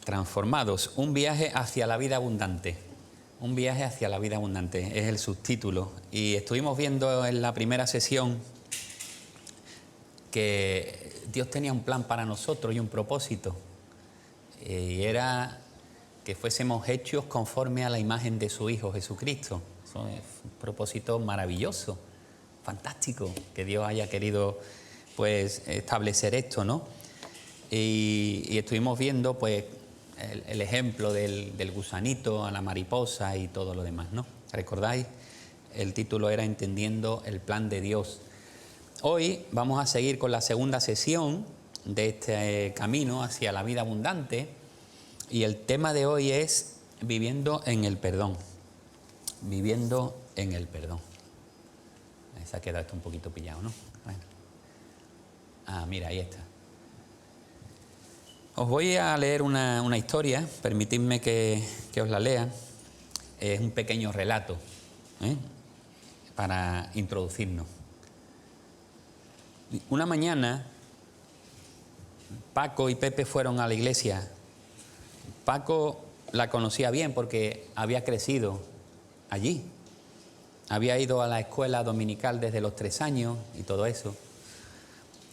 Transformados, un viaje hacia la vida abundante. Un viaje hacia la vida abundante, es el subtítulo. Y estuvimos viendo en la primera sesión que Dios tenía un plan para nosotros y un propósito. Y era que fuésemos hechos conforme a la imagen de su Hijo Jesucristo. Eso es un propósito maravilloso, fantástico, que Dios haya querido pues establecer esto, ¿no? Y estuvimos viendo pues el ejemplo del gusanito a la mariposa y todo lo demás, ¿no? ¿Recordáis? El título era Entendiendo el plan de Dios. Hoy vamos a seguir con la segunda sesión de este camino hacia la vida abundante y el tema de hoy es viviendo en el perdón. Viviendo en el perdón. Se ha quedado esto un poquito pillado, ¿no? Bueno. Mira, ahí está. Os voy a leer una historia, permitidme que os la lea. Es un pequeño relato, para introducirnos. Una mañana, Paco y Pepe fueron a la iglesia. Paco la conocía bien porque había crecido allí. Había ido a la escuela dominical desde los 3 años y todo eso.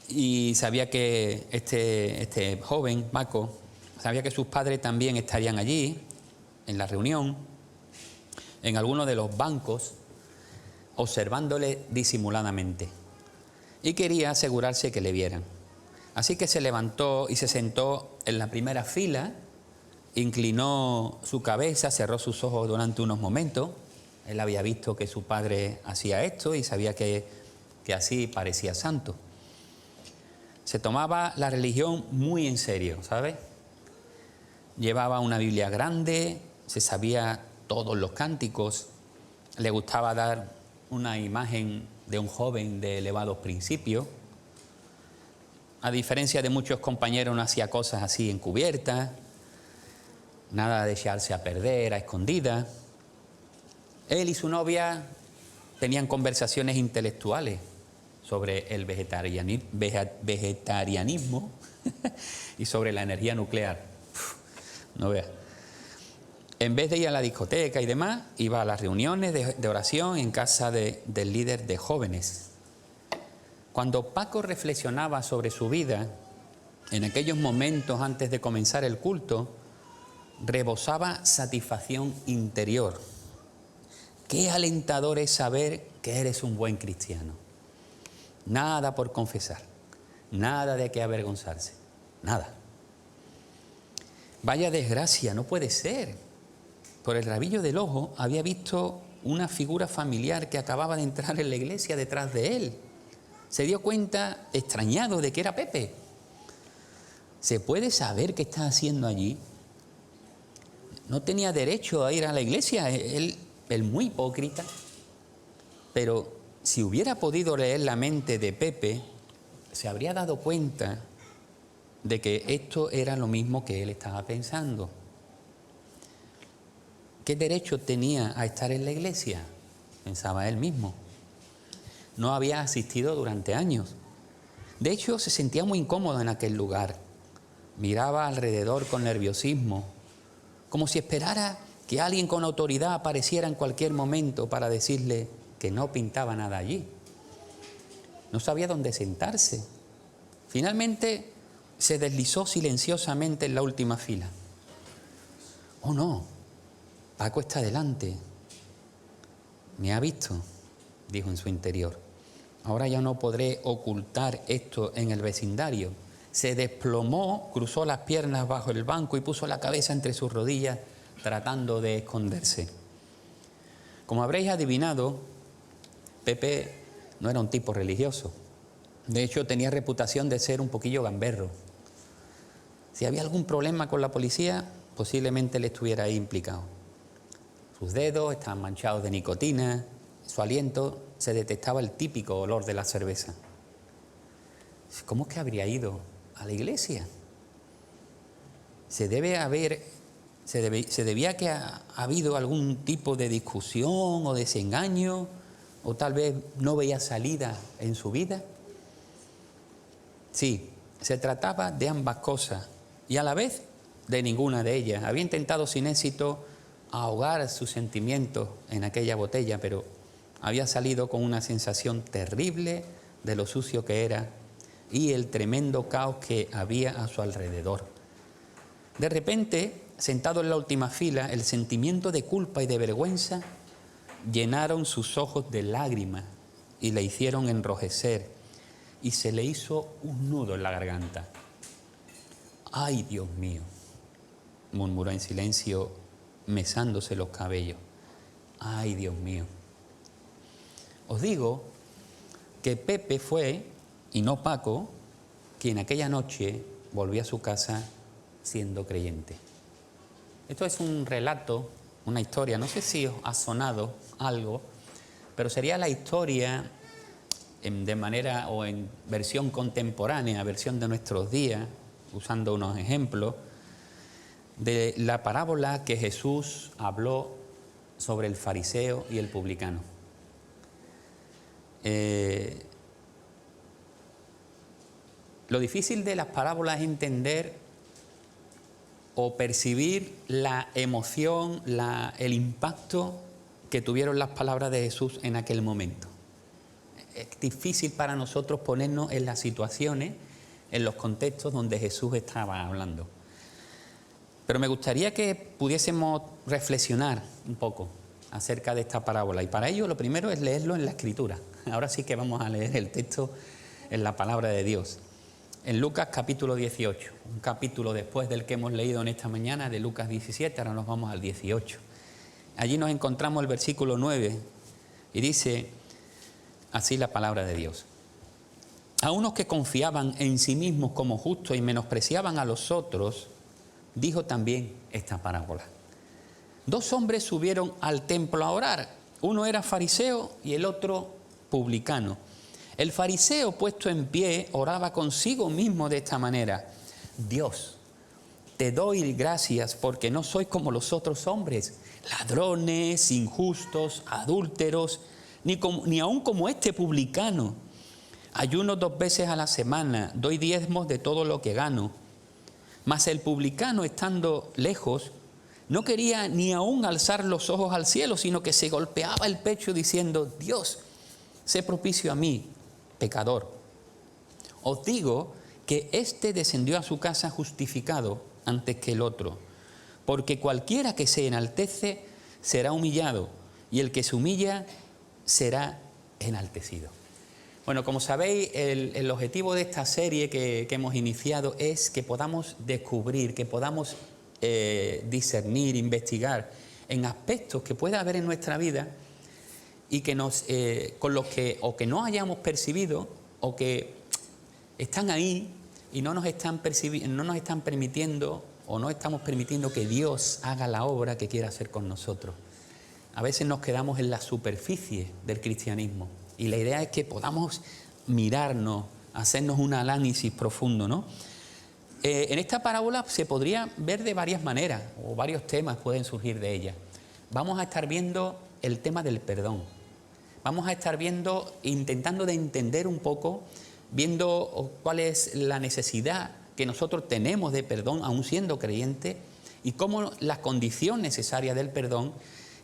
Y sabía que este joven, Paco, sabía que sus padres también estarían allí, en la reunión, en alguno de los bancos, observándole disimuladamente. Y quería asegurarse que le vieran. Así que se levantó y se sentó en la primera fila, inclinó su cabeza, cerró sus ojos durante unos momentos. Él había visto que su padre hacía esto y sabía que así parecía santo. Se tomaba la religión muy en serio, ¿sabes? Llevaba una Biblia grande, se sabía todos los cánticos, le gustaba dar una imagen de un joven de elevados principios. A diferencia de muchos compañeros, no hacía cosas así encubiertas, nada de echarse a perder, a escondidas. Él y su novia tenían conversaciones intelectuales sobre el vegetarianismo y sobre la energía nuclear. No veas. En vez de ir a la discoteca y demás, iba a las reuniones de oración en casa del líder de jóvenes. Cuando Paco reflexionaba sobre su vida, en aquellos momentos antes de comenzar el culto, rebosaba satisfacción interior. Qué alentador es saber que eres un buen cristiano. Nada por confesar, nada de qué avergonzarse, nada. Vaya desgracia, no puede ser. Por el rabillo del ojo había visto una figura familiar que acababa de entrar en la iglesia detrás de él. Se dio cuenta, extrañado, de que era Pepe. ¿Se puede saber qué está haciendo allí? No tenía derecho a ir a la iglesia, él muy hipócrita. Pero si hubiera podido leer la mente de Pepe, se habría dado cuenta de que esto era lo mismo que él estaba pensando. ¿Qué derecho tenía a estar en la iglesia? Pensaba él mismo. No había asistido durante años. De hecho, se sentía muy incómodo en aquel lugar. Miraba alrededor con nerviosismo, como si esperara que alguien con autoridad apareciera en cualquier momento para decirle que no pintaba nada allí. No sabía dónde sentarse. Finalmente se deslizó silenciosamente en la última fila. Oh no, Paco está delante. Me ha visto, dijo en su interior. Ahora ya no podré ocultar esto en el vecindario. Se desplomó, cruzó las piernas bajo el banco y puso la cabeza entre sus rodillas tratando de esconderse. Como habréis adivinado, Pepe no era un tipo religioso. De hecho, tenía reputación de ser un poquillo gamberro. Si había algún problema con la policía, posiblemente él estuviera ahí implicado. Sus dedos estaban manchados de nicotina, su aliento se detectaba el típico olor de la cerveza. ¿Cómo es que habría ido a la iglesia? Se debía que ha habido algún tipo de discusión o desengaño, o tal vez no veía salida en su vida. Sí, se trataba de ambas cosas y a la vez de ninguna de ellas. Había intentado sin éxito ahogar sus sentimientos en aquella botella, pero había salido con una sensación terrible de lo sucio que era y el tremendo caos que había a su alrededor. De repente, sentado en la última fila, el sentimiento de culpa y de vergüenza llenaron sus ojos de lágrimas y le hicieron enrojecer, y se le hizo un nudo en la garganta. ¡Ay, Dios mío!, murmuró en silencio, mesándose los cabellos. ¡Ay, Dios mío! Os digo que Pepe fue, y no Paco, quien aquella noche volvió a su casa siendo creyente. Esto es un relato, una historia, no sé si os ha sonado algo, pero sería la historia de manera o en versión contemporánea, versión de nuestros días, usando unos ejemplos, de la parábola que Jesús habló sobre el fariseo y el publicano. Lo difícil de las parábolas es entender o percibir la emoción, el impacto que tuvieron las palabras de Jesús en aquel momento. Es difícil para nosotros ponernos en las situaciones, en los contextos donde Jesús estaba hablando. Pero me gustaría que pudiésemos reflexionar un poco acerca de esta parábola. Y para ello lo primero es leerlo en la Escritura. Ahora sí que vamos a leer el texto en la palabra de Dios. En Lucas capítulo 18, un capítulo después del que hemos leído en esta mañana, de Lucas 17, ahora nos vamos al 18. Allí nos encontramos el versículo 9 y dice así la palabra de Dios. A unos que confiaban en sí mismos como justos y menospreciaban a los otros, dijo también esta parábola. 2 hombres subieron al templo a orar. Uno era fariseo y el otro publicano. El fariseo, puesto en pie, oraba consigo mismo de esta manera: Dios, te doy gracias porque no soy como los otros hombres, ladrones, injustos, adúlteros, ni aun como este publicano. Ayuno 2 veces a la semana, doy diezmos de todo lo que gano. Mas el publicano, estando lejos, no quería ni aun alzar los ojos al cielo, sino que se golpeaba el pecho diciendo: Dios, sé propicio a mí, pecador. Os digo que éste descendió a su casa justificado antes que el otro, porque cualquiera que se enaltece será humillado, y el que se humilla será enaltecido. Bueno, como sabéis, el objetivo de esta serie que hemos iniciado es que podamos descubrir, que podamos discernir, investigar en aspectos que pueda haber en nuestra vida y que con los que o que no hayamos percibido o que están ahí y no nos están permitiendo o no estamos permitiendo que Dios haga la obra que quiera hacer con nosotros. A veces nos quedamos en la superficie del cristianismo y la idea es que podamos mirarnos, hacernos un análisis profundo, ¿no? En esta parábola se podría ver de varias maneras o varios temas pueden surgir de ella. Vamos a estar viendo el tema del perdón. Vamos a estar intentando de entender un poco, viendo cuál es la necesidad que nosotros tenemos de perdón, aun siendo creyentes, y cómo las condiciones necesarias del perdón,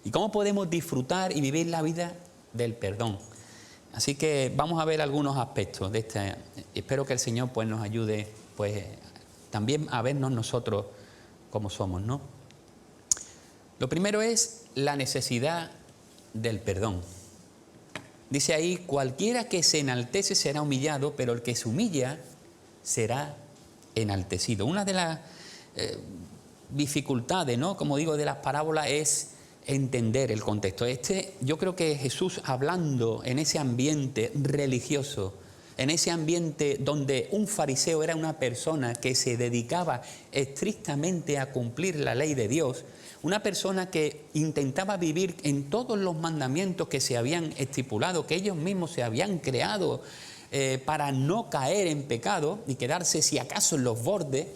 y cómo podemos disfrutar y vivir la vida del perdón. Así que vamos a ver algunos aspectos de esta. Espero que el Señor pues nos ayude pues también a vernos nosotros como somos, ¿no? Lo primero es la necesidad del perdón. Dice ahí: cualquiera que se enaltece será humillado, pero el que se humilla será enaltecido. Una de las dificultades, ¿no?, como digo, de las parábolas es entender el contexto. Yo creo que Jesús, hablando en ese ambiente religioso, en ese ambiente donde un fariseo era una persona que se dedicaba estrictamente a cumplir la ley de Dios, una persona que intentaba vivir en todos los mandamientos que se habían estipulado, que ellos mismos se habían creado para no caer en pecado y quedarse si acaso en los bordes.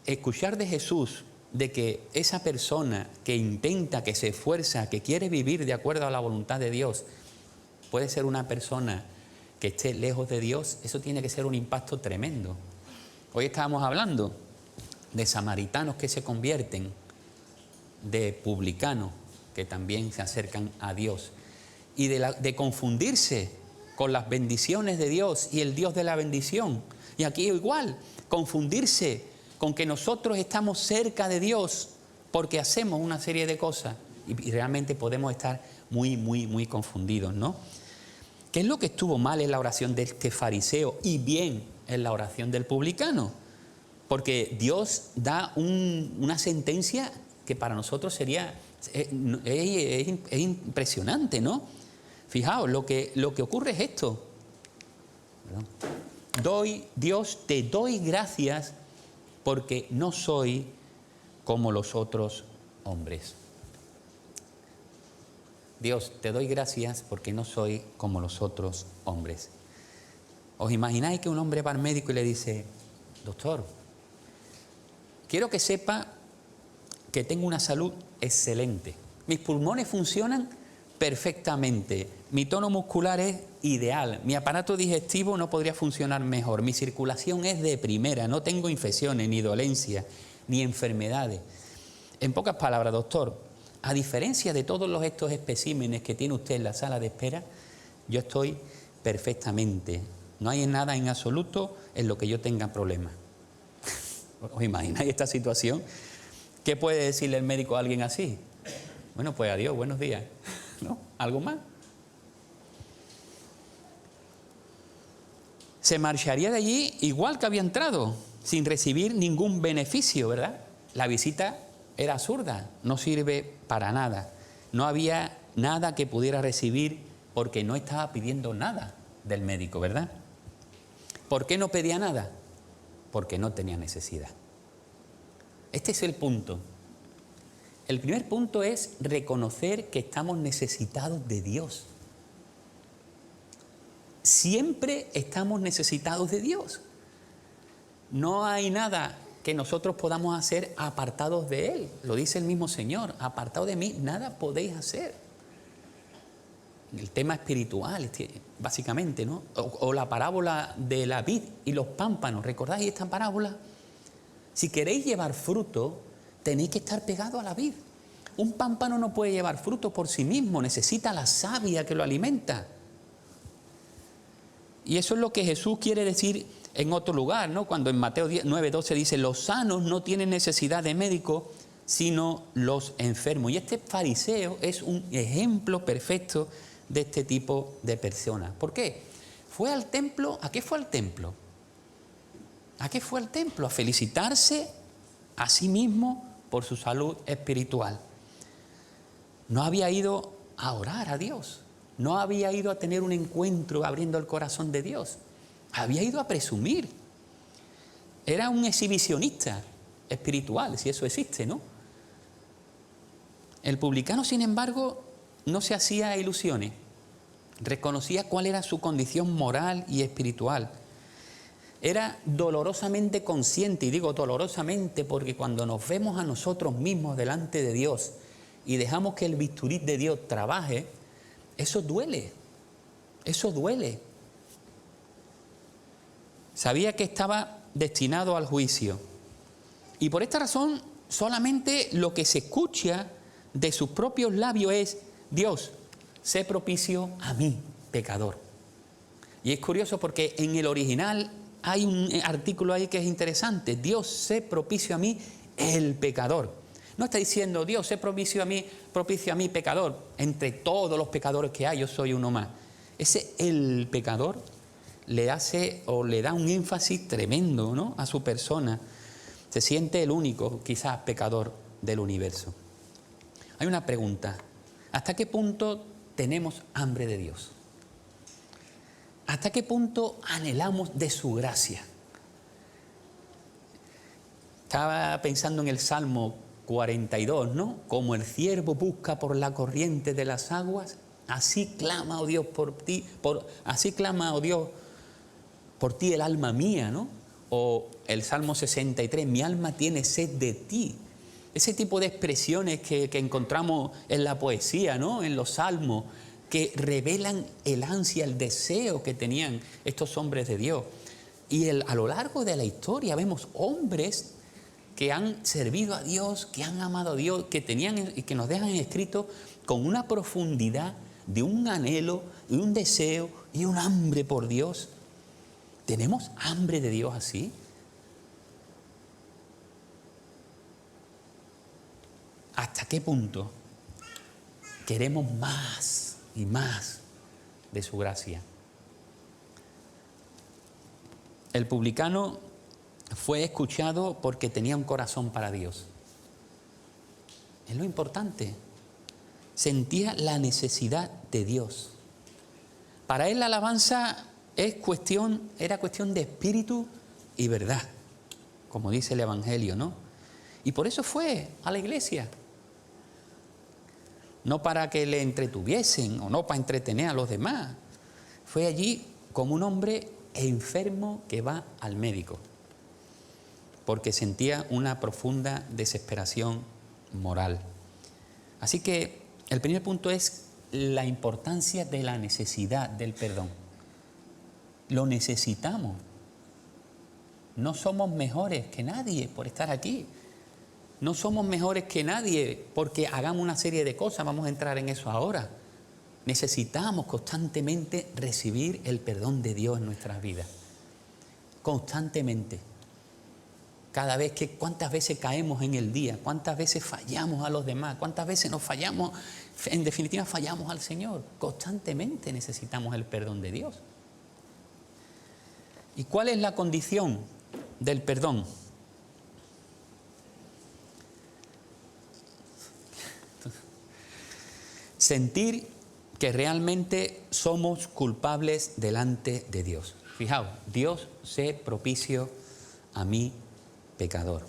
Escuchar de Jesús de que esa persona que intenta, que se esfuerza, que quiere vivir de acuerdo a la voluntad de Dios, puede ser una persona que esté lejos de Dios, eso tiene que ser un impacto tremendo. Hoy estábamos hablando de samaritanos que se convierten, de publicanos que también se acercan a Dios, y de confundirse con las bendiciones de Dios y el Dios de la bendición. Y aquí igual, confundirse con que nosotros estamos cerca de Dios porque hacemos una serie de cosas y realmente podemos estar muy confundidos, ¿no? ¿Qué es lo que estuvo mal en la oración de este fariseo y bien en la oración del publicano? Porque Dios da una sentencia que para nosotros sería es impresionante, ¿no? Fijaos, lo que ocurre es esto. Dios, te doy gracias porque no soy como los otros hombres. Dios, te doy gracias porque no soy como los otros hombres. ¿Os imagináis que un hombre va al médico y le dice: doctor, quiero que sepa que tengo una salud excelente, mis pulmones funcionan perfectamente, mi tono muscular es ideal, mi aparato digestivo no podría funcionar mejor, mi circulación es de primera, no tengo infecciones, ni dolencias, ni enfermedades? En pocas palabras, doctor, a diferencia de todos estos especímenes que tiene usted en la sala de espera, yo estoy perfectamente, no hay nada en absoluto en lo que yo tenga problemas. ¿Os imagináis esta situación? ¿Qué puede decirle el médico a alguien así? Bueno, pues adiós, buenos días, ¿no? ¿Algo más? Se marcharía de allí igual que había entrado, sin recibir ningún beneficio, ¿verdad? La visita era absurda, no sirve para nada. No había nada que pudiera recibir porque no estaba pidiendo nada del médico, ¿verdad? ¿Por qué no pedía nada? Porque no tenía necesidad. Este es el punto. El primer punto es reconocer que estamos necesitados de Dios. Siempre estamos necesitados de Dios. No hay nada que nosotros podamos hacer apartados de Él. Lo dice el mismo Señor: apartado de mí, nada podéis hacer. El tema espiritual, básicamente, ¿no? O la parábola de la vid y los pámpanos. ¿Recordáis esta parábola? Si queréis llevar fruto, tenéis que estar pegados a la vid. Un pámpano no puede llevar fruto por sí mismo, necesita la savia que lo alimenta. Y eso es lo que Jesús quiere decir en otro lugar, ¿no? Cuando en Mateo 9:12 dice: los sanos no tienen necesidad de médico, sino los enfermos. Y este fariseo es un ejemplo perfecto de este tipo de personas. ¿Por qué? Fue al templo. ¿A qué fue al templo? ¿A qué fue al templo? A felicitarse a sí mismo por su salud espiritual. No había ido a orar a Dios. No había ido a tener un encuentro abriendo el corazón de Dios. Había ido a presumir. Era un exhibicionista espiritual, si eso existe, ¿no? El publicano, sin embargo, no se hacía ilusiones. Reconocía cuál era su condición moral y espiritual. Era dolorosamente consciente, y digo dolorosamente porque cuando nos vemos a nosotros mismos delante de Dios y dejamos que el bisturí de Dios trabaje, eso duele, eso duele. Sabía que estaba destinado al juicio. Y por esta razón, solamente lo que se escucha de sus propios labios es: Dios, sé propicio a mí, pecador. Y es curioso porque en el original hay un artículo ahí que es interesante: Dios, sé propicio a mí, el pecador. No está diciendo: Dios, sé propicio a mí, pecador. Entre todos los pecadores que hay, yo soy uno más. Ese el pecador le hace o le da un énfasis tremendo, ¿no?, a su persona. Se siente el único, quizás, pecador del universo. Hay una pregunta: ¿hasta qué punto tenemos hambre de Dios? ¿Hasta qué punto anhelamos de su gracia? Estaba pensando en el Salmo 42, ¿no? Como el ciervo busca por la corriente de las aguas, así clama, oh Dios, por ti, así clama, oh Dios, por ti el alma mía, ¿no? O el Salmo 63, mi alma tiene sed de ti. Ese tipo de expresiones que encontramos en la poesía, ¿no?, en los salmos, que revelan el ansia, el deseo que tenían estos hombres de Dios. Y a lo largo de la historia vemos hombres que han servido a Dios, que han amado a Dios, que tenían y que nos dejan escrito con una profundidad de un anhelo y un deseo y un hambre por Dios. ¿Tenemos hambre de Dios así? ¿Hasta qué punto queremos más y más de su gracia? El publicano fue escuchado porque tenía un corazón para Dios. Es lo importante. Sentía la necesidad de Dios. Para él la alabanza era cuestión de espíritu y verdad, como dice el Evangelio, ¿no? Y por eso fue a la iglesia. No para que le entretuviesen o no para entretener a los demás. Fue allí como un hombre enfermo que va al médico, porque sentía una profunda desesperación moral. Así que el primer punto es la importancia de la necesidad del perdón. Lo necesitamos. No somos mejores que nadie por estar aquí. No somos mejores que nadie porque hagamos una serie de cosas. Vamos a entrar en eso ahora. Necesitamos constantemente recibir el perdón de Dios en nuestras vidas. Constantemente. Cada vez que, cuántas veces caemos en el día, cuántas veces fallamos a los demás, cuántas veces nos fallamos, en definitiva fallamos al Señor. Constantemente necesitamos el perdón de Dios. ¿Y cuál es la condición del perdón? Sentir que realmente somos culpables delante de Dios. Fijaos, Dios sé propicio a mí, pecador.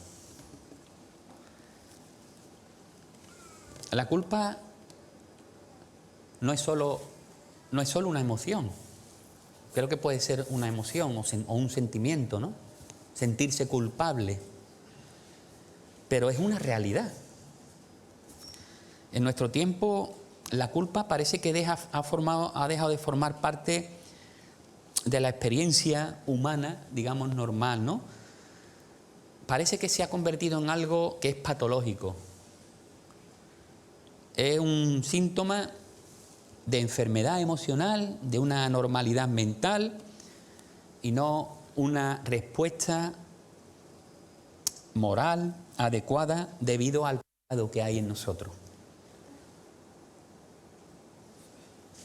La culpa no es solo una emoción. Creo que puede ser una emoción o un sentimiento, ¿no? Sentirse culpable. Pero es una realidad. En nuestro tiempo, la culpa parece que ha dejado de formar parte de la experiencia humana, digamos, normal, ¿no? Parece que se ha convertido en algo que es patológico. Es un síntoma de enfermedad emocional, de una anormalidad mental y no una respuesta moral adecuada debido al pecado que hay en nosotros.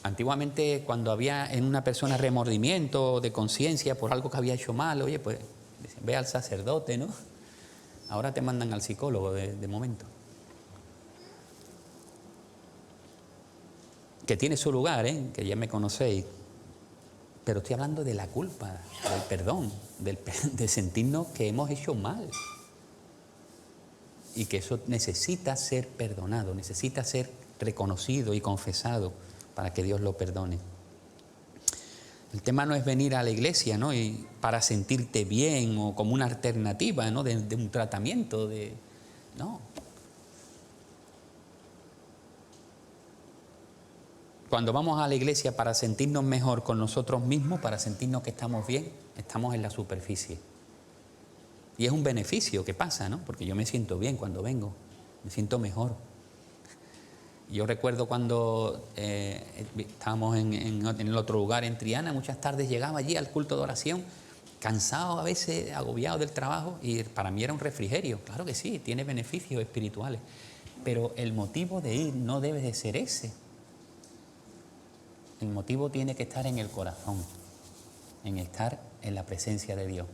Antiguamente, cuando había en una persona remordimiento de conciencia por algo que había hecho mal, oye, pues ve al sacerdote, ¿no? Ahora te mandan al psicólogo de momento. Que tiene su lugar, que ya me conocéis. Pero estoy hablando de la culpa, del perdón, de sentirnos que hemos hecho mal. Y que eso necesita ser perdonado, necesita ser reconocido y confesado para que Dios lo perdone. El tema no es venir a la iglesia, ¿no? Y para sentirte bien o como una alternativa, ¿no? de un tratamiento, no. Cuando vamos a la iglesia para sentirnos mejor con nosotros mismos, para sentirnos que estamos bien, estamos en la superficie. Y es un beneficio que pasa, ¿no? Porque yo me siento bien cuando vengo, me siento mejor. Yo recuerdo cuando estábamos en el otro lugar, en Triana, muchas tardes llegaba allí al culto de oración, cansado a veces, agobiado del trabajo, y para mí era un refrigerio. Claro que sí, tiene beneficios espirituales, pero el motivo de ir no debe de ser ese. El motivo tiene que estar en el corazón, en estar en la presencia de Dios.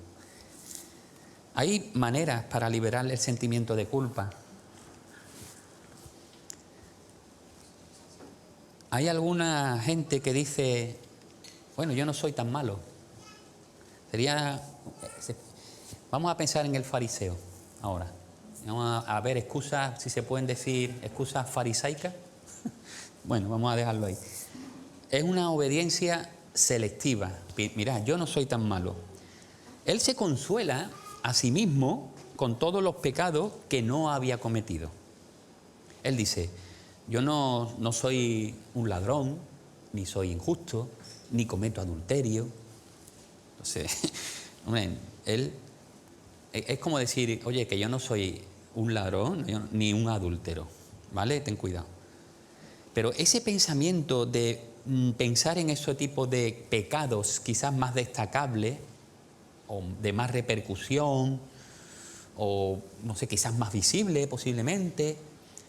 Hay maneras para liberar el sentimiento de culpa. Hay alguna gente que dice, bueno, yo no soy tan malo. Vamos a pensar en el fariseo ahora. Vamos a ver excusas, si se pueden decir excusas farisaicas. Bueno, vamos a dejarlo ahí. Es una obediencia selectiva. Mirad, yo no soy tan malo. Él se consuela a sí mismo con todos los pecados que no había cometido. Él dice, yo no soy un ladrón, ni soy injusto, ni cometo adulterio. Entonces, él Es como decir, oye, que yo no soy un ladrón ni un adúltero, ¿vale? Ten cuidado. Pero ese pensamiento de pensar en ese tipo de pecados quizás más destacables o de más repercusión o, no sé, quizás más visible posiblemente,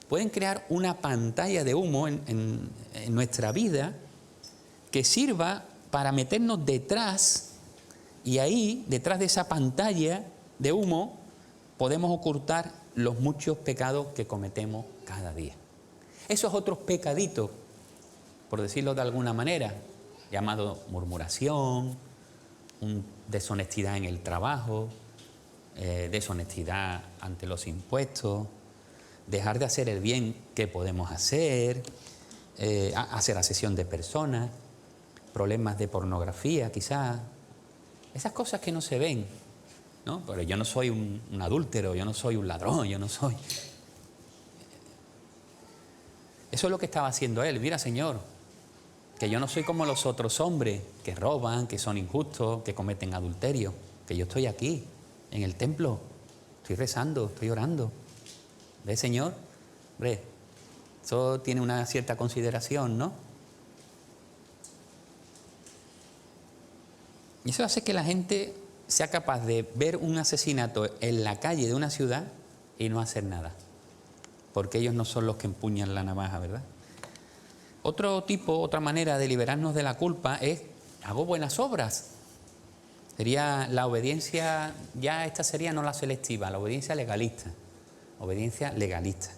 pueden crear una pantalla de humo en nuestra vida que sirva para meternos detrás, y ahí, detrás de esa pantalla de humo, podemos ocultar los muchos pecados que cometemos cada día. Esos otros pecaditos, por decirlo de alguna manera, llamado murmuración, deshonestidad en el trabajo, deshonestidad ante los impuestos, dejar de hacer el bien que podemos hacer, hacer asesión de personas, problemas de pornografía quizás, esas cosas que no se ven, ¿no? Pero yo no soy un adúltero, yo no soy un ladrón, yo no soy... Eso es lo que estaba haciendo él. Mira, Señor, que yo no soy como los otros hombres que roban, que son injustos, que cometen adulterio, que yo estoy aquí, en el templo, estoy rezando, estoy orando. ¿Ves, Señor? Hombre, eso tiene una cierta consideración, ¿no? Y eso hace que la gente sea capaz de ver un asesinato en la calle de una ciudad y no hacer nada. Porque ellos no son los que empuñan la navaja, ¿verdad? Otra manera de liberarnos de la culpa es, hago buenas obras. Sería la obediencia, ya esta sería no la selectiva, la obediencia legalista. Obediencia legalista.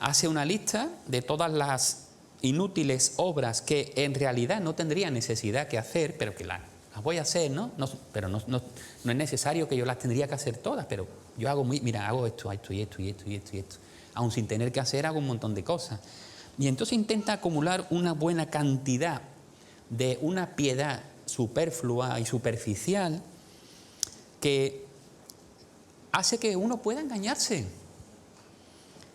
Hace una lista de todas las inútiles obras que en realidad no tendría necesidad que hacer, pero que las voy a hacer, ¿no? Pero no es necesario que yo las tendría que hacer todas, pero yo hago hago esto y esto. Aún sin tener que hacer, hago un montón de cosas. Y entonces intenta acumular una buena cantidad de una piedad superflua y superficial que hace que uno pueda engañarse,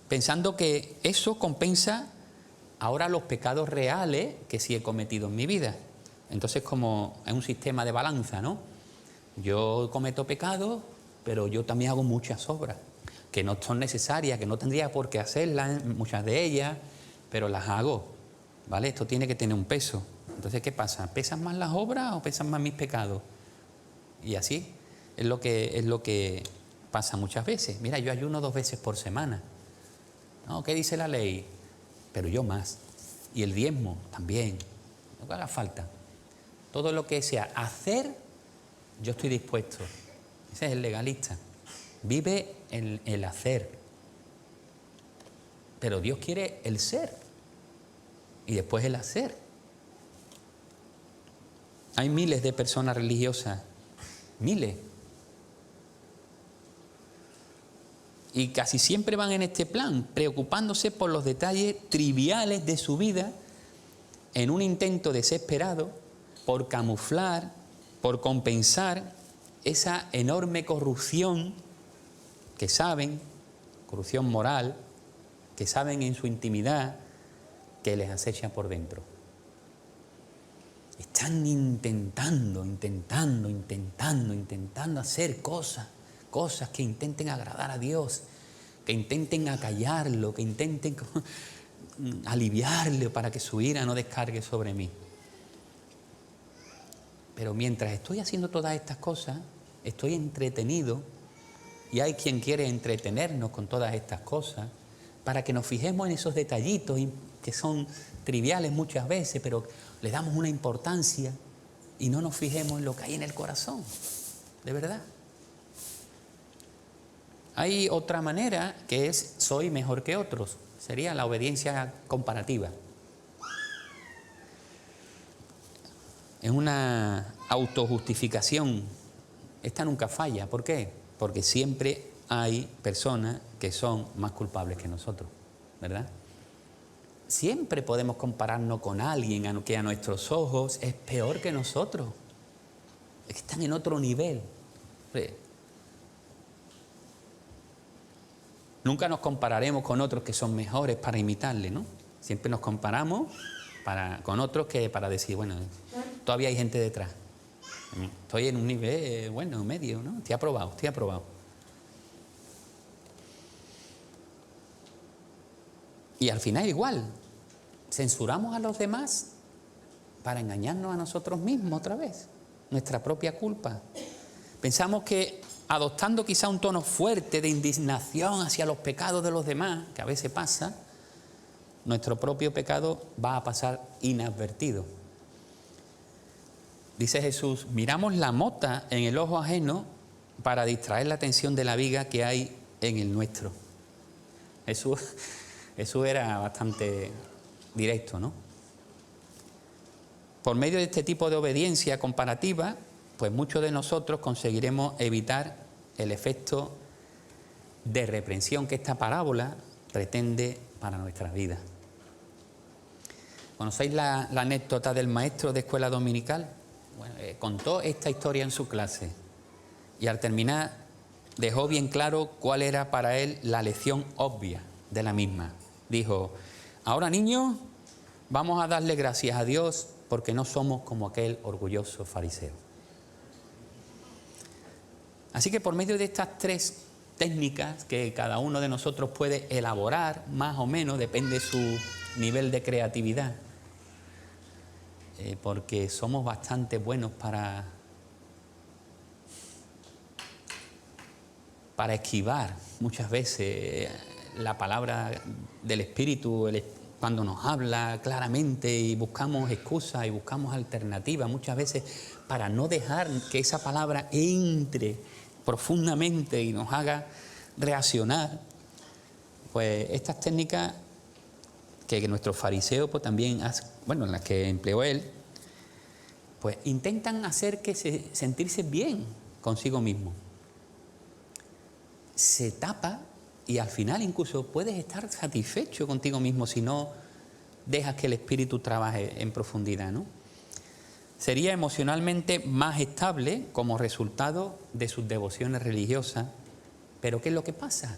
pensando que eso compensa ahora los pecados reales que sí he cometido en mi vida. Entonces, como es un sistema de balanza, ¿no? Yo cometo pecados, pero yo también hago muchas obras que no son necesarias, que no tendría por qué hacerlas, muchas de ellas, pero las hago, ¿vale? Esto tiene que tener un peso. Entonces, ¿qué pasa? ¿Pesan más las obras o pesan más mis pecados? Y así es lo que pasa muchas veces. Mira, yo ayuno 2 veces por semana. ¿No? ¿Qué dice la ley? Pero yo más. Y el diezmo también. No haga falta. Todo lo que sea hacer, yo estoy dispuesto. Ese es el legalista. Vive el hacer. Pero Dios quiere el ser. Y después el hacer. Hay miles de personas religiosas. Miles. Y casi siempre van en este plan, preocupándose por los detalles triviales de su vida, en un intento desesperado por camuflar, por compensar esa enorme corrupción que saben, corrupción moral, que saben en su intimidad que les acecha por dentro. Están intentando hacer cosas que intenten agradar a Dios, que intenten acallarlo, que intenten aliviarle para que su ira no descargue sobre mí. Pero mientras estoy haciendo todas estas cosas, estoy entretenido, y hay quien quiere entretenernos con todas estas cosas para que nos fijemos en esos detallitos que son triviales muchas veces, pero le damos una importancia y no nos fijemos en lo que hay en el corazón, de verdad. Hay otra manera que es soy mejor que otros, sería la obediencia comparativa. Es una autojustificación. Esta nunca falla. ¿Por qué? Porque siempre hay personas que son más culpables que nosotros, ¿verdad? Siempre podemos compararnos con alguien que a nuestros ojos es peor que nosotros. Es que están en otro nivel. Nunca nos compararemos con otros que son mejores para imitarle, ¿no? Siempre nos comparamos con otros que para decir, bueno, todavía hay gente detrás. Estoy en un nivel, bueno, medio, ¿no? Estoy aprobado. Y al final igual, censuramos a los demás para engañarnos a nosotros mismos otra vez, nuestra propia culpa. Pensamos que adoptando quizá un tono fuerte de indignación hacia los pecados de los demás, que a veces pasa, nuestro propio pecado va a pasar inadvertido. Dice Jesús, miramos la mota en el ojo ajeno para distraer la atención de la viga que hay en el nuestro. Jesús era bastante directo, ¿no? Por medio de este tipo de obediencia comparativa, pues muchos de nosotros conseguiremos evitar el efecto de reprensión que esta parábola pretende para nuestras vidas. ¿Conocéis la anécdota del maestro de escuela dominical? Bueno, contó esta historia en su clase y al terminar dejó bien claro cuál era para él la lección obvia de la misma. Dijo, ahora niños, vamos a darle gracias a Dios porque no somos como aquel orgulloso fariseo. Así que por medio de estas tres técnicas que cada uno de nosotros puede elaborar, más o menos, depende de su nivel de creatividad, porque somos bastante buenos para esquivar muchas veces la palabra del Espíritu, cuando nos habla claramente y buscamos excusas y buscamos alternativas muchas veces para no dejar que esa palabra entre profundamente y nos haga reaccionar. Pues estas técnicas que nuestro fariseo pues también en las que empleó él, pues intentan hacer sentirse bien consigo mismo. Se tapa y al final incluso puedes estar satisfecho contigo mismo si no dejas que el Espíritu trabaje en profundidad, ¿no? Sería emocionalmente más estable como resultado de sus devociones religiosas, pero ¿qué es lo que pasa?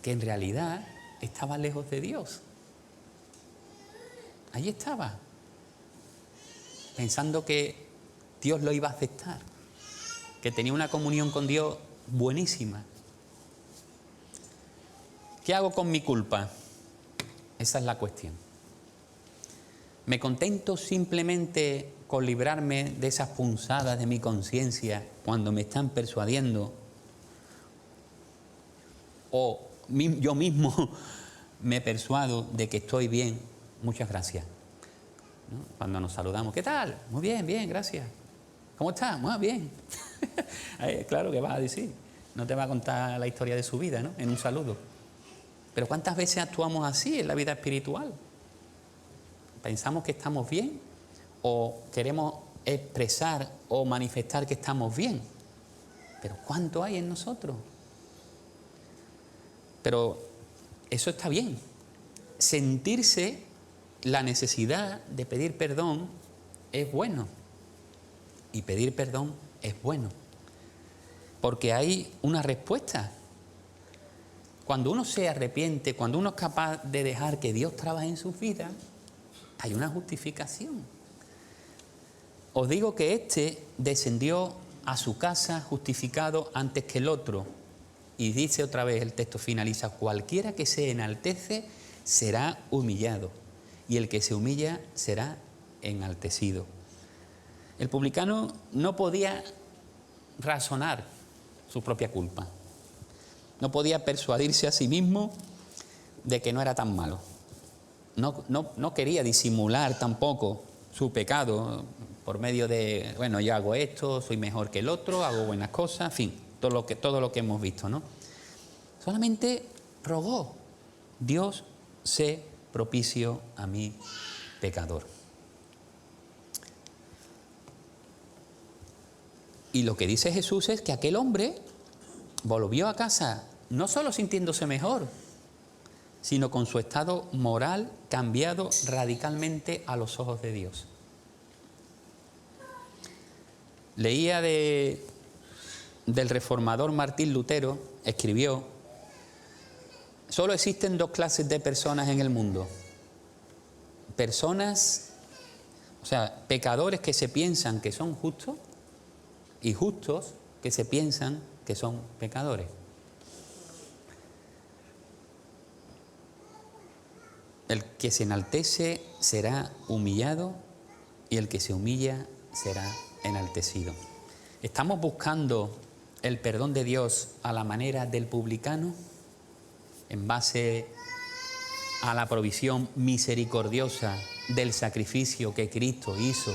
Que en realidad estaba lejos de Dios. Allí estaba, pensando que Dios lo iba a aceptar, que tenía una comunión con Dios buenísima. ¿Qué hago con mi culpa? Esa es la cuestión. ¿Me contento simplemente con librarme de esas punzadas de mi conciencia cuando me están persuadiendo? ¿O yo mismo me persuado de que estoy bien? Muchas gracias, ¿no? Cuando nos saludamos, ¿qué tal? Muy bien, bien, gracias. ¿Cómo estás? Muy bien. Claro que vas a decir. No te va a contar la historia de su vida, ¿no? En un saludo. Pero ¿cuántas veces actuamos así en la vida espiritual? ¿Pensamos que estamos bien? ¿O queremos expresar o manifestar que estamos bien? Pero ¿cuánto hay en nosotros? Pero eso está bien. Sentirse la necesidad de pedir perdón es bueno. Y pedir perdón es bueno. Porque hay una respuesta. Cuando uno se arrepiente, cuando uno es capaz de dejar que Dios trabaje en su vida, hay una justificación. Os digo que este descendió a su casa justificado antes que el otro. Y dice otra vez, el texto finaliza, cualquiera que se enaltece será humillado, y el que se humilla será enaltecido. El publicano no podía razonar su propia culpa. No podía persuadirse a sí mismo de que no era tan malo. No quería disimular tampoco su pecado por medio de, bueno, yo hago esto, soy mejor que el otro, hago buenas cosas, en fin, todo lo que hemos visto, ¿no? Solamente rogó, Dios sé propicio a mí, pecador. Y lo que dice Jesús es que aquel hombre volvió a casa no solo sintiéndose mejor, sino con su estado moral cambiado radicalmente a los ojos de Dios. Leía del reformador Martín Lutero, escribió, solo existen dos clases de personas en el mundo. Personas, o sea, pecadores que se piensan que son justos y justos que se piensan que son pecadores. El que se enaltece será humillado y el que se humilla será enaltecido. ¿Estamos buscando el perdón de Dios a la manera del publicano, en base a la provisión misericordiosa del sacrificio que Cristo hizo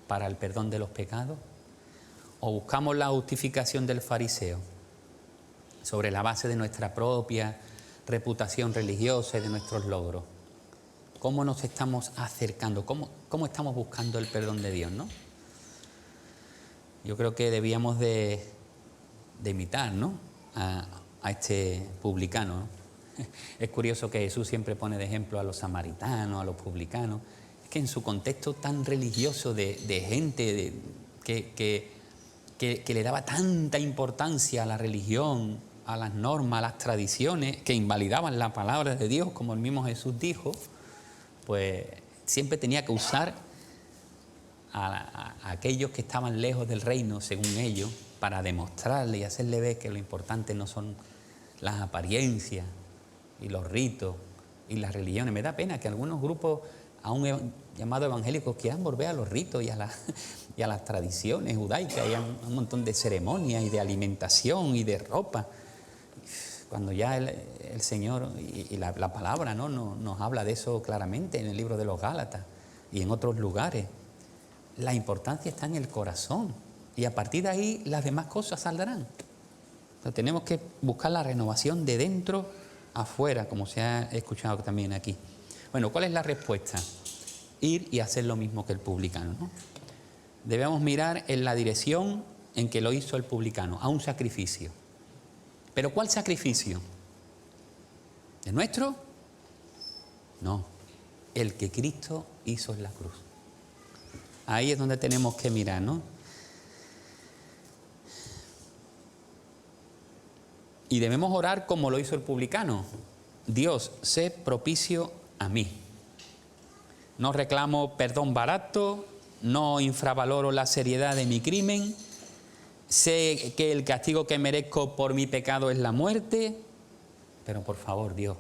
para el perdón de los pecados? ¿O buscamos la justificación del fariseo sobre la base de nuestra propia reputación religiosa y de nuestros logros? ¿Cómo nos estamos acercando? ¿Cómo estamos buscando el perdón de Dios, no? Yo creo que debíamos de imitar, ¿no?, a este publicano, ¿no? Es curioso que Jesús siempre pone de ejemplo a los samaritanos, a los publicanos. Es que en su contexto tan religioso de gente que le daba tanta importancia a la religión, a las normas, a las tradiciones, que invalidaban la palabra de Dios, como el mismo Jesús dijo, pues siempre tenía que usar a aquellos que estaban lejos del reino, según ellos, para demostrarle y hacerle ver que lo importante no son las apariencias y los ritos y las religiones. Me da pena que algunos grupos, aún llamados evangélicos, quieran volver a los ritos y a las tradiciones judaicas y a un montón de ceremonias y de alimentación y de ropa, cuando ya el Señor y la palabra, ¿no?, nos habla de eso claramente en el libro de los Gálatas y en otros lugares. La importancia está en el corazón y a partir de ahí las demás cosas saldrán. Entonces, tenemos que buscar la renovación de dentro afuera, como se ha escuchado también aquí. Bueno, ¿cuál es la respuesta? Ir y hacer lo mismo que el publicano, ¿no? Debemos mirar en la dirección en que lo hizo el publicano, a un sacrificio. ¿Pero cuál sacrificio? ¿El nuestro? No, el que Cristo hizo en la cruz. Ahí es donde tenemos que mirar, ¿no? Y debemos orar como lo hizo el publicano. Dios, sé propicio a mí. No reclamo perdón barato, no infravaloro la seriedad de mi crimen. Sé que el castigo que merezco por mi pecado es la muerte, pero por favor, Dios,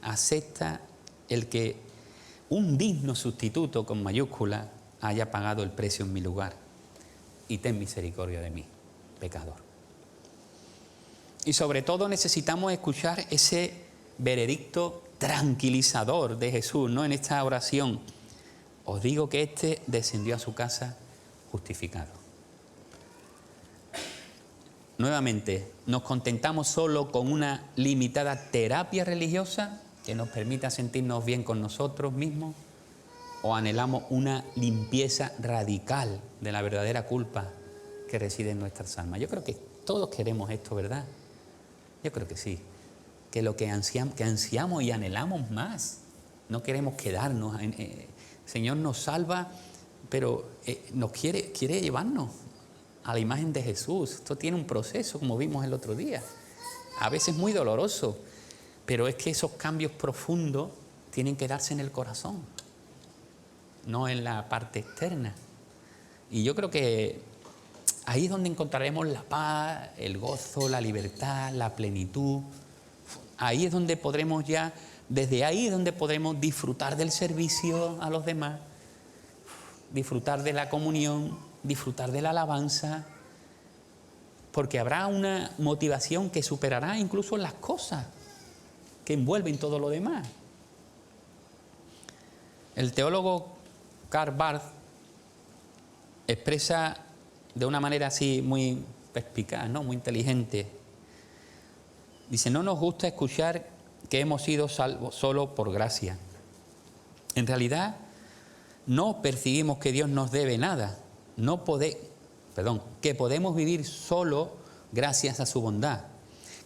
acepta el que un digno sustituto con mayúscula haya pagado el precio en mi lugar y ten misericordia de mí, pecador. Y sobre todo necesitamos escuchar ese veredicto tranquilizador de Jesús, ¿no?, en esta oración. Os digo que éste descendió a su casa justificado. Nuevamente, ¿nos contentamos solo con una limitada terapia religiosa que nos permita sentirnos bien con nosotros mismos? ¿O anhelamos una limpieza radical de la verdadera culpa que reside en nuestras almas? Yo creo que todos queremos esto, ¿verdad? Yo creo que sí. Que lo que ansiamos y anhelamos más. No queremos quedarnos. El Señor nos salva, pero nos quiere llevarnos a la imagen de Jesús. Esto tiene un proceso, como vimos el otro día. A veces muy doloroso, pero es que esos cambios profundos tienen que darse en el corazón, no en la parte externa. Y yo creo que ahí es donde encontraremos la paz, el gozo, la libertad, la plenitud. Ahí es donde podremos desde ahí es donde podremos disfrutar del servicio a los demás, disfrutar de la comunión, disfrutar de la alabanza, porque habrá una motivación que superará incluso las cosas que envuelven todo lo demás. El teólogo Karl Barth expresa de una manera así muy perspicaz, ¿no?, muy inteligente. Dice, no nos gusta escuchar que hemos sido salvos solo por gracia. En realidad, no percibimos que Dios nos debe nada, que podemos vivir solo gracias a su bondad,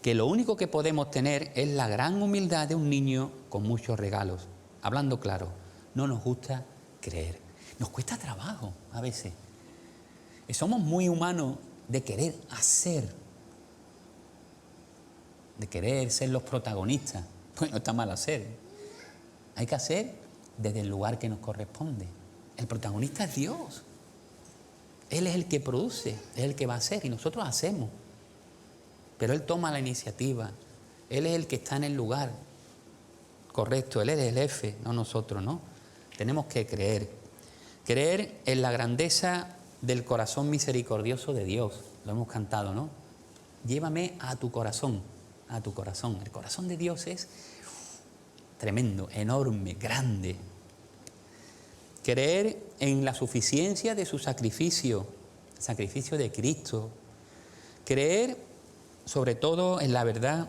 que lo único que podemos tener es la gran humildad de un niño con muchos regalos. Hablando claro, no nos gusta creer, nos cuesta trabajo a veces. Somos muy humanos de querer hacer, de querer ser los protagonistas. Pues no está mal hacer. Hay que hacer desde el lugar que nos corresponde. El protagonista es Dios. Él es el que produce, es el que va a hacer y nosotros hacemos. Pero Él toma la iniciativa, Él es el que está en el lugar correcto, Él es el jefe, no nosotros, ¿no? Tenemos que creer en la grandeza del corazón misericordioso de Dios, lo hemos cantado, ¿no? Llévame a tu corazón, a tu corazón. El corazón de Dios es tremendo, enorme, grande. Creer en la suficiencia de su sacrificio, el sacrificio de Cristo. Creer sobre todo en la verdad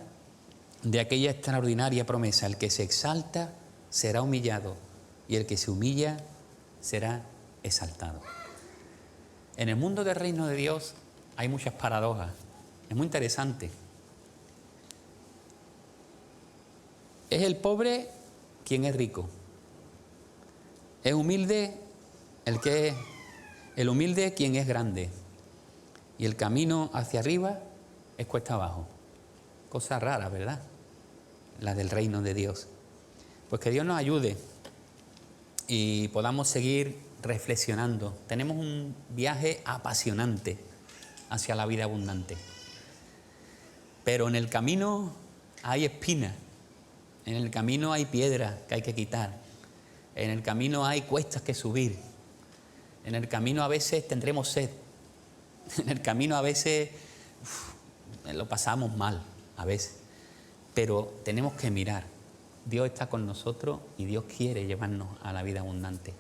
de aquella extraordinaria promesa: el que se exalta será humillado y el que se humilla será exaltado. En el mundo del reino de Dios hay muchas paradojas, es muy interesante. Es el pobre quien es rico, es humilde el humilde quien es grande, y el camino hacia arriba es cuesta abajo. Cosa rara, ¿verdad? La del reino de Dios. Pues que Dios nos ayude y podamos seguir reflexionando. Tenemos un viaje apasionante hacia la vida abundante. Pero en el camino hay espinas, en el camino hay piedras que hay que quitar, en el camino hay cuestas que subir, en el camino a veces tendremos sed, en el camino a veces lo pasamos mal, a veces, pero tenemos que mirar. Dios está con nosotros y Dios quiere llevarnos a la vida abundante.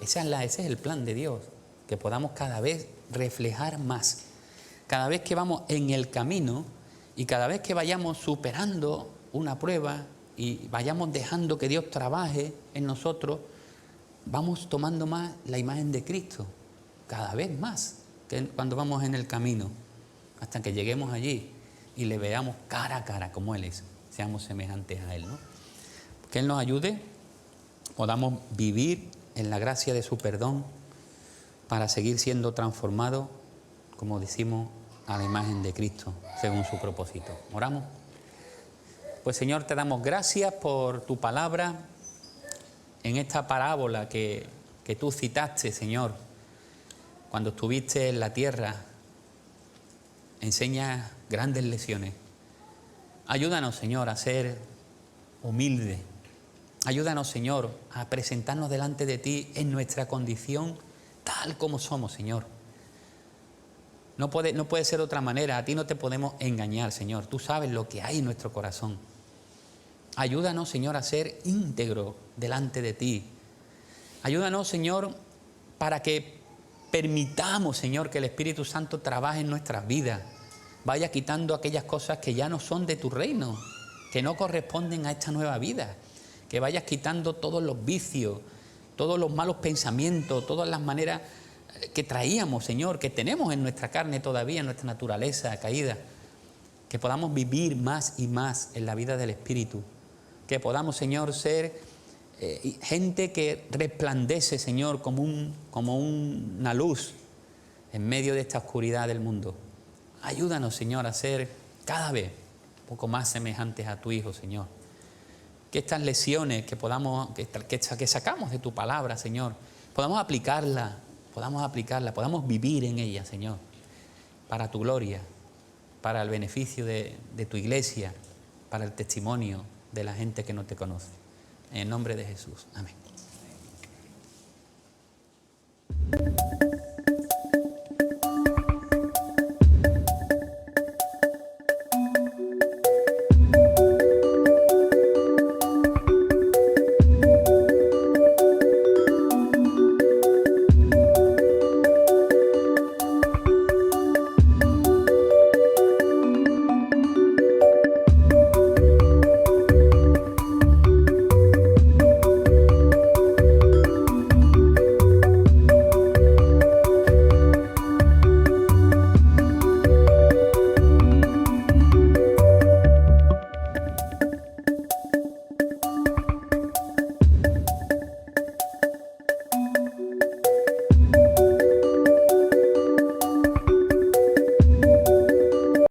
Ese es el plan de Dios, que podamos cada vez reflejar más. Cada vez que vamos en el camino y cada vez que vayamos superando una prueba y vayamos dejando que Dios trabaje en nosotros, vamos tomando más la imagen de Cristo, cada vez más, que cuando vamos en el camino, hasta que lleguemos allí y le veamos cara a cara como Él es, seamos semejantes a Él, ¿no? Que Él nos ayude, podamos vivir en la gracia de su perdón para seguir siendo transformados, como decimos, a la imagen de Cristo, según su propósito. ¿Oramos? Pues Señor, te damos gracias por tu palabra en esta parábola que tú citaste, Señor, cuando estuviste en la tierra. Enseña grandes lecciones. Ayúdanos, Señor, a ser humildes. Ayúdanos, Señor, a presentarnos delante de ti en nuestra condición tal como somos, Señor. No puede ser de otra manera. A ti no te podemos engañar, Señor. Tú sabes lo que hay en nuestro corazón. Ayúdanos, Señor, a ser íntegros delante de ti. Ayúdanos, Señor, para que permitamos, Señor, que el Espíritu Santo trabaje en nuestras vidas. Vaya quitando aquellas cosas que ya no son de tu reino, que no corresponden a esta nueva vida. Que vayas quitando todos los vicios, todos los malos pensamientos, todas las maneras que traíamos, Señor, que tenemos en nuestra carne todavía, en nuestra naturaleza caída. Que podamos vivir más y más en la vida del Espíritu. Que podamos, Señor, ser gente que resplandece, Señor, como una luz en medio de esta oscuridad del mundo. Ayúdanos, Señor, a ser cada vez un poco más semejantes a tu Hijo, Señor. Que estas lecciones que sacamos de tu palabra, Señor, podamos aplicarla, podamos vivir en ella, Señor, para tu gloria, para el beneficio de tu iglesia, para el testimonio de la gente que no te conoce. En el nombre de Jesús. Amén.